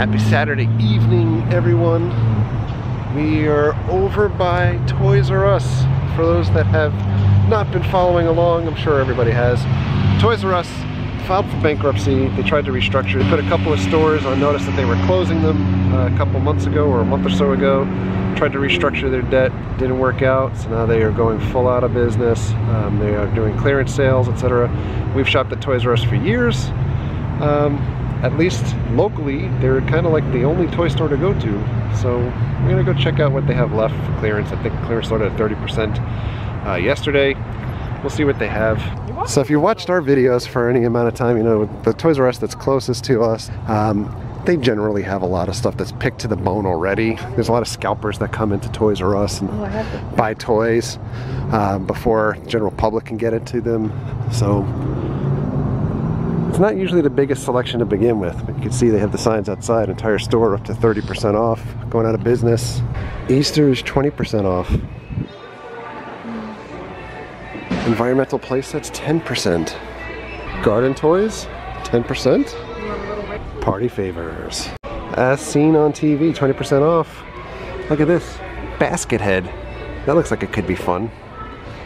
Happy Saturday evening, everyone. We are over by Toys R Us. For those that have not been following along, I'm sure everybody has. Toys R Us filed for bankruptcy. They tried to restructure. They put a couple of stores on notice that they were closing them a couple months ago or a month or so ago. Tried to restructure their debt, didn't work out, so now they are going full out of business. They are doing clearance sales, etc. We've shopped at Toys R Us for years. At least locally, they're kind of like the only toy store to go to. So we're gonna go check out what they have left for clearance. I think clearance started at 30% yesterday. We'll see what they have. So if you watched our videos for any amount of time, you know the Toys R Us that's closest to us, they generally have a lot of stuff that's picked to the bone already. There's a lot of scalpers that come into Toys R Us and buy toys before the general public can get it to them. So it's not usually the biggest selection to begin with, but you can see they have the signs outside, entire store up to 30% off, going out of business. Easter is 20% off. Environmental playsets, 10%. Garden toys, 10%. Party favors. As seen on TV, 20% off. Look at this, basket head. That looks like it could be fun.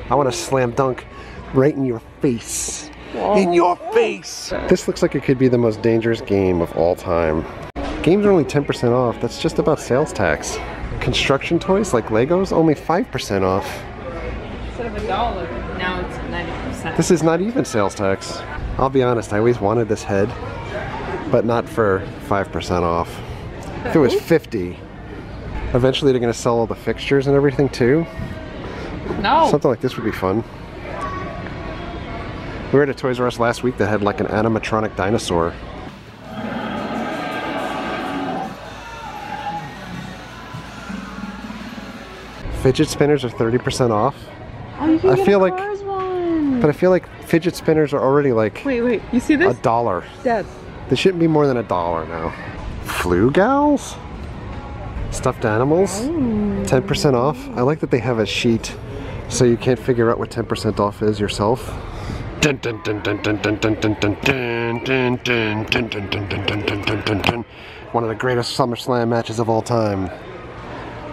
I want to slam dunk right in your face. Whoa. In your face! This looks like it could be the most dangerous game of all time. Games are only 10% off. That's just about sales tax. Construction toys like Legos, only 5% off. Instead of $1, now it's 90%. This is not even sales tax. I'll be honest, I always wanted this head, but not for 5% off. If it was 50, eventually they're gonna sell all the fixtures and everything too. No. Something like this would be fun. We were at a Toys R Us last week that had like an animatronic dinosaur. Fidget spinners are 30% off. Oh, you can I get feel a like, Cars one. but I feel like fidget spinners are already like Wait, you see this? $1. Dad. They shouldn't be more than $1 now. Flu gals? Stuffed animals? 10% off. I like that they have a sheet so you can't figure out what 10% off is yourself. One of the greatest SummerSlam matches of all time.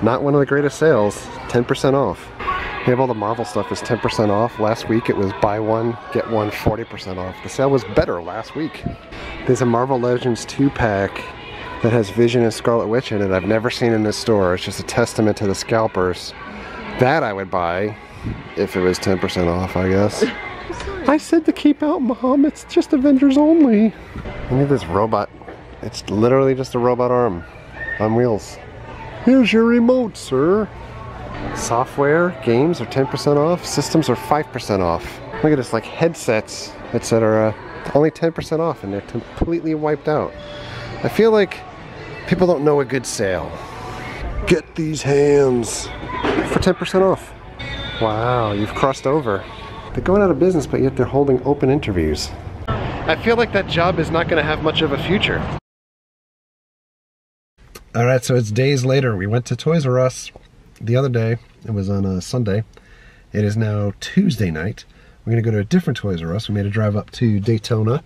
Not one of the greatest sales. 10% off. They have all the Marvel stuff is 10% off. Last week it was buy one, get one 40% off. The sale was better last week. There's a Marvel Legends 2-pack that has Vision and Scarlet Witch in it. I've never seen in this store. It's just a testament to the scalpers. That I would buy if it was 10% off, I guess. I said to keep out, Mom. It's just Avengers only. Look at this robot. It's literally just a robot arm on wheels. Here's your remote, sir. Software, games are 10% off. Systems are 5% off. Look at this, like headsets, etc. Only 10% off, and they're completely wiped out. I feel like people don't know a good sale. Get these hams for 10% off. Wow, you've crossed over. They're going out of business, but yet they're holding open interviews. I feel like that job is not going to have much of a future. Alright, so it's days later. We went to Toys R Us the other day. It was on a Sunday. It is now Tuesday night. We're going to go to a different Toys R Us. We made a drive up to Daytona.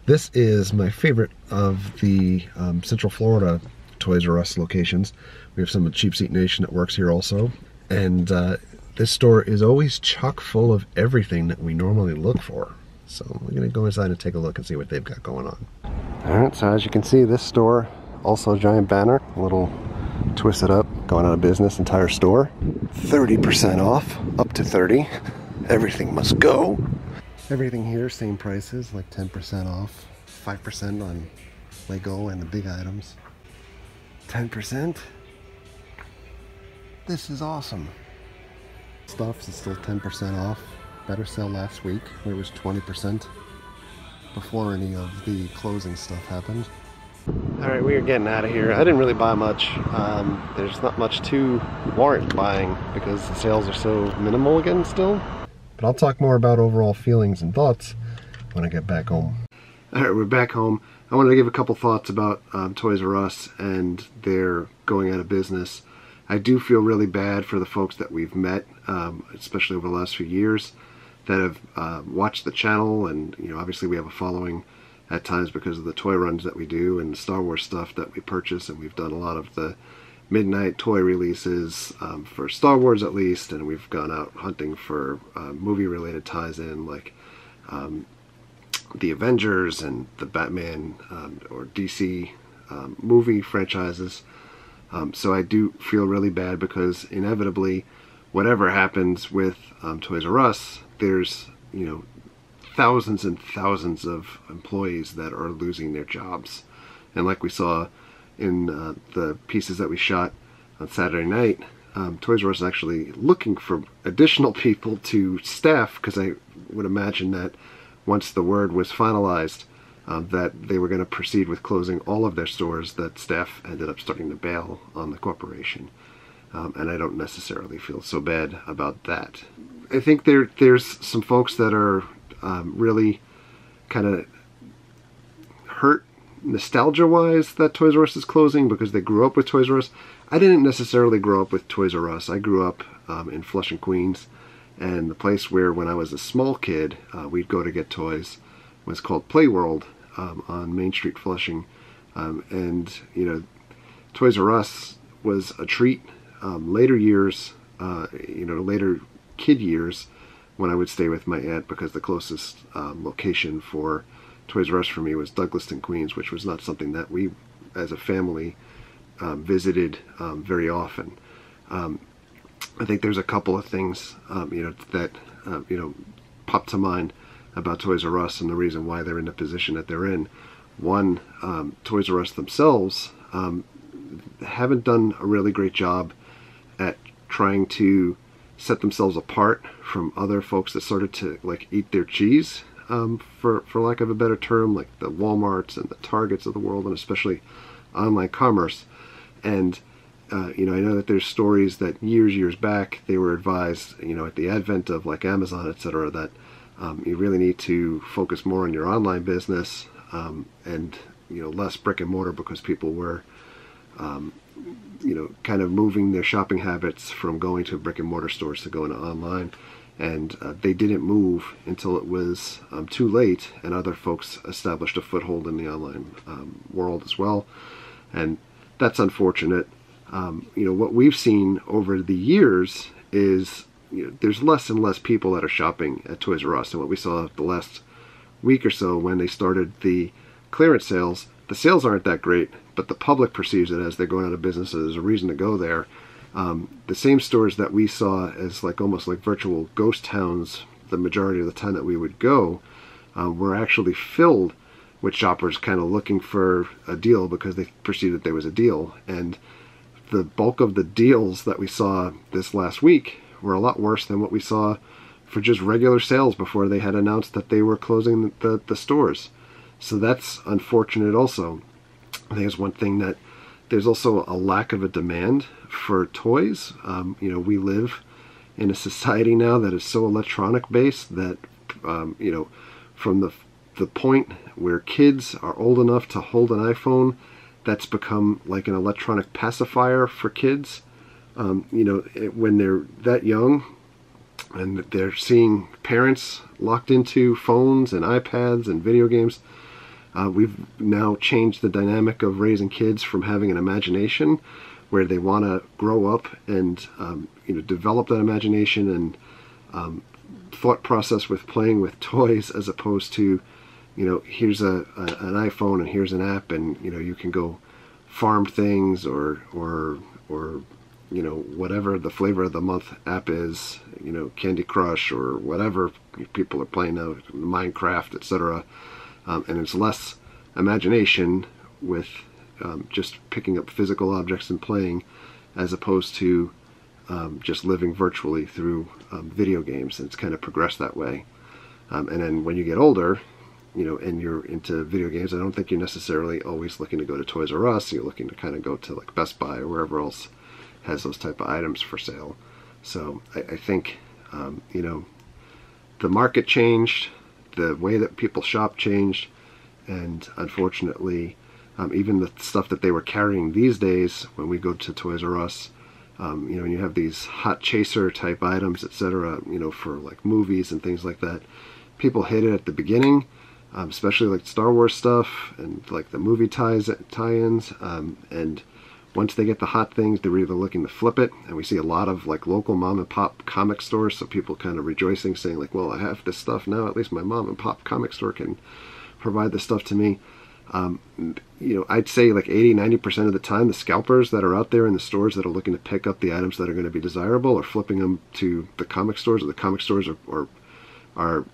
This is my favorite of the Central Florida Toys R Us locations. We have some of Cheap Seat Nation that works here also. And this store is always chock full of everything that we normally look for. So we're gonna go inside and take a look and see what they've got going on. All right, so as you can see, this store, also a giant banner, a little twisted up, going out of business, entire store. 30% off, up to 30. Everything must go. Everything here, same prices, like 10% off, 5% on Lego and the big items. 10%. This is awesome. Stuff is still 10% off. Better sale last week where it was 20% before any of the closing stuff happened. Alright, we are getting out of here. I didn't really buy much. There's not much to warrant buying because the sales are so minimal again still. But I'll talk more about overall feelings and thoughts when I get back home. Alright, we're back home. I wanted to give a couple thoughts about Toys R Us and their going out of business. I do feel really bad for the folks that we've met, especially over the last few years, that have watched the channel, and you know, obviously we have a following, at times because of the toy runs that we do and the Star Wars stuff that we purchase, and we've done a lot of the midnight toy releases for Star Wars at least, and we've gone out hunting for movie related ties in like the Avengers and the Batman or DC movie franchises. So I do feel really bad because inevitably whatever happens with Toys R Us, there's, you know, thousands and thousands of employees that are losing their jobs. And like we saw in the pieces that we shot on Saturday night, Toys R Us is actually looking for additional people to staff, because I would imagine that once the word was finalized that they were going to proceed with closing all of their stores, that staff ended up starting to bail on the corporation. And I don't necessarily feel so bad about that. I think there's some folks that are really kind of hurt nostalgia-wise that Toys R Us is closing because they grew up with Toys R Us. I didn't necessarily grow up with Toys R Us. I grew up in Flushing, Queens, and the place where when I was a small kid we'd go to get toys was called Play World on Main Street, Flushing. And, you know, Toys R Us was a treat. Later years, you know, later kid years, when I would stay with my aunt, because the closest location for Toys R Us for me was Douglaston, Queens, which was not something that we as a family visited very often. I think there's a couple of things you know, that you know, pop to mind about Toys R Us and the reason why they're in the position that they're in. One, Toys R Us themselves haven't done a really great job at trying to set themselves apart from other folks that started to like eat their cheese, for lack of a better term, like the Walmarts and the Targets of the world, and especially online commerce. And you know, I know that there's stories that years back they were advised, you know, at the advent of like Amazon, etc., that you really need to focus more on your online business and, you know, less brick and mortar, because people were you know, kind of moving their shopping habits from going to brick and mortar stores to going to online. And they didn't move until it was too late, and other folks established a foothold in the online world as well. And that's unfortunate. You know, what we've seen over the years is, you know, there's less and less people that are shopping at Toys R Us. And what we saw the last week or so when they started the clearance sales, the sales aren't that great, but the public perceives it as they're going out of business, so there's a reason to go there. The same stores that we saw as like almost like virtual ghost towns the majority of the time that we would go were actually filled with shoppers kind of looking for a deal because they perceived that there was a deal. And the bulk of the deals that we saw this last week were a lot worse than what we saw for just regular sales before they had announced that they were closing the stores. So that's unfortunate also. I think it's one thing that there's also a lack of a demand for toys. You know, we live in a society now that is so electronic based that, you know, from the point where kids are old enough to hold an iPhone, that's become like an electronic pacifier for kids. You know, when they're that young and they're seeing parents locked into phones and iPads and video games, we've now changed the dynamic of raising kids from having an imagination where they want to grow up and you know, develop that imagination and thought process with playing with toys, as opposed to, you know, here's an iPhone and here's an app, and, you know, you can go farm things or you know, whatever the flavor of the month app is, you know, Candy Crush or whatever people are playing now, Minecraft, etc. And it's less imagination with just picking up physical objects and playing, as opposed to just living virtually through video games. And it's kind of progressed that way. And then when you get older, you know, and you're into video games, I don't think you're necessarily always looking to go to Toys R Us. You're looking to kind of go to like Best Buy or wherever else has those type of items for sale. So I think, you know, the market changed, the way that people shop changed, and unfortunately, even the stuff that they were carrying these days when we go to Toys R Us, you know, when you have these hot chaser type items, etc., you know, for like movies and things like that, people hate it at the beginning, especially like Star Wars stuff and like the movie tie-ins. And once they get the hot things, they're either looking to flip it, and we see a lot of like local mom and pop comic stores, so people kind of rejoicing, saying like, well, I have this stuff now, at least my mom and pop comic store can provide this stuff to me. I'd say like 80-90% of the time, the scalpers that are out there in the stores that are looking to pick up the items that are going to be desirable are flipping them to the comic stores, or the comic stores are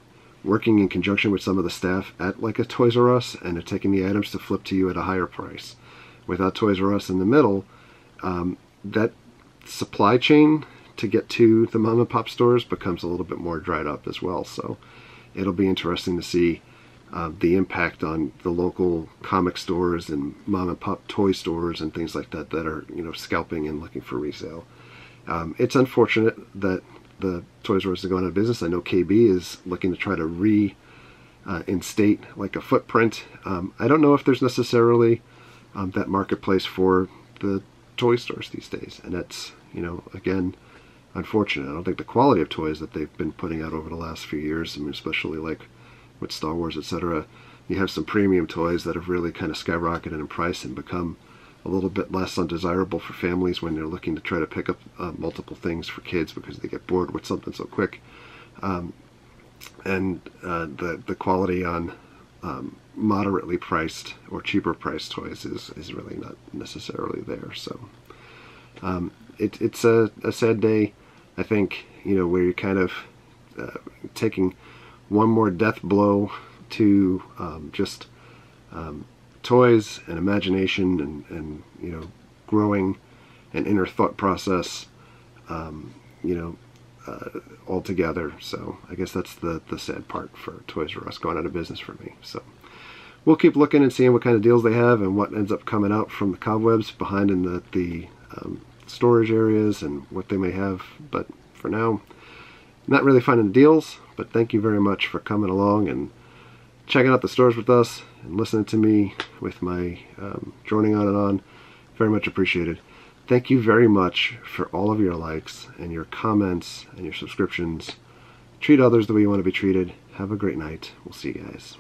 working in conjunction with some of the staff at like a Toys R Us, and they're taking the items to flip to you at a higher price. Without Toys R Us in the middle, that supply chain to get to the mom and pop stores becomes a little bit more dried up as well. So it'll be interesting to see the impact on the local comic stores and mom and pop toy stores and things like that that are, scalping and looking for resale. It's unfortunate that the Toys R Us is going out of business. I know KB is looking to try to reinstate like a footprint. I don't know if there's necessarily that marketplace for the toy stores these days, and that's, again, unfortunate. I don't think the quality of toys that they've been putting out over the last few years, especially like with Star Wars, etc., you have some premium toys that have really kind of skyrocketed in price and become a little bit less undesirable for families when they're looking to try to pick up multiple things for kids because they get bored with something so quick. And the quality on moderately priced or cheaper priced toys is really not necessarily there. So it's a sad day, I think, where you're kind of taking one more death blow to just toys and imagination and growing an inner thought process all together. So I guess that's the sad part for Toys R Us going out of business for me. So we'll keep looking and seeing what kind of deals they have and what ends up coming out from the cobwebs behind in the storage areas and what they may have. But for now, not really finding deals. But thank you very much for coming along and checking out the stores with us and listening to me with my droning on and on. Very much appreciated. Thank you very much for all of your likes and your comments and your subscriptions. Treat others the way you want to be treated. Have a great night. We'll see you guys.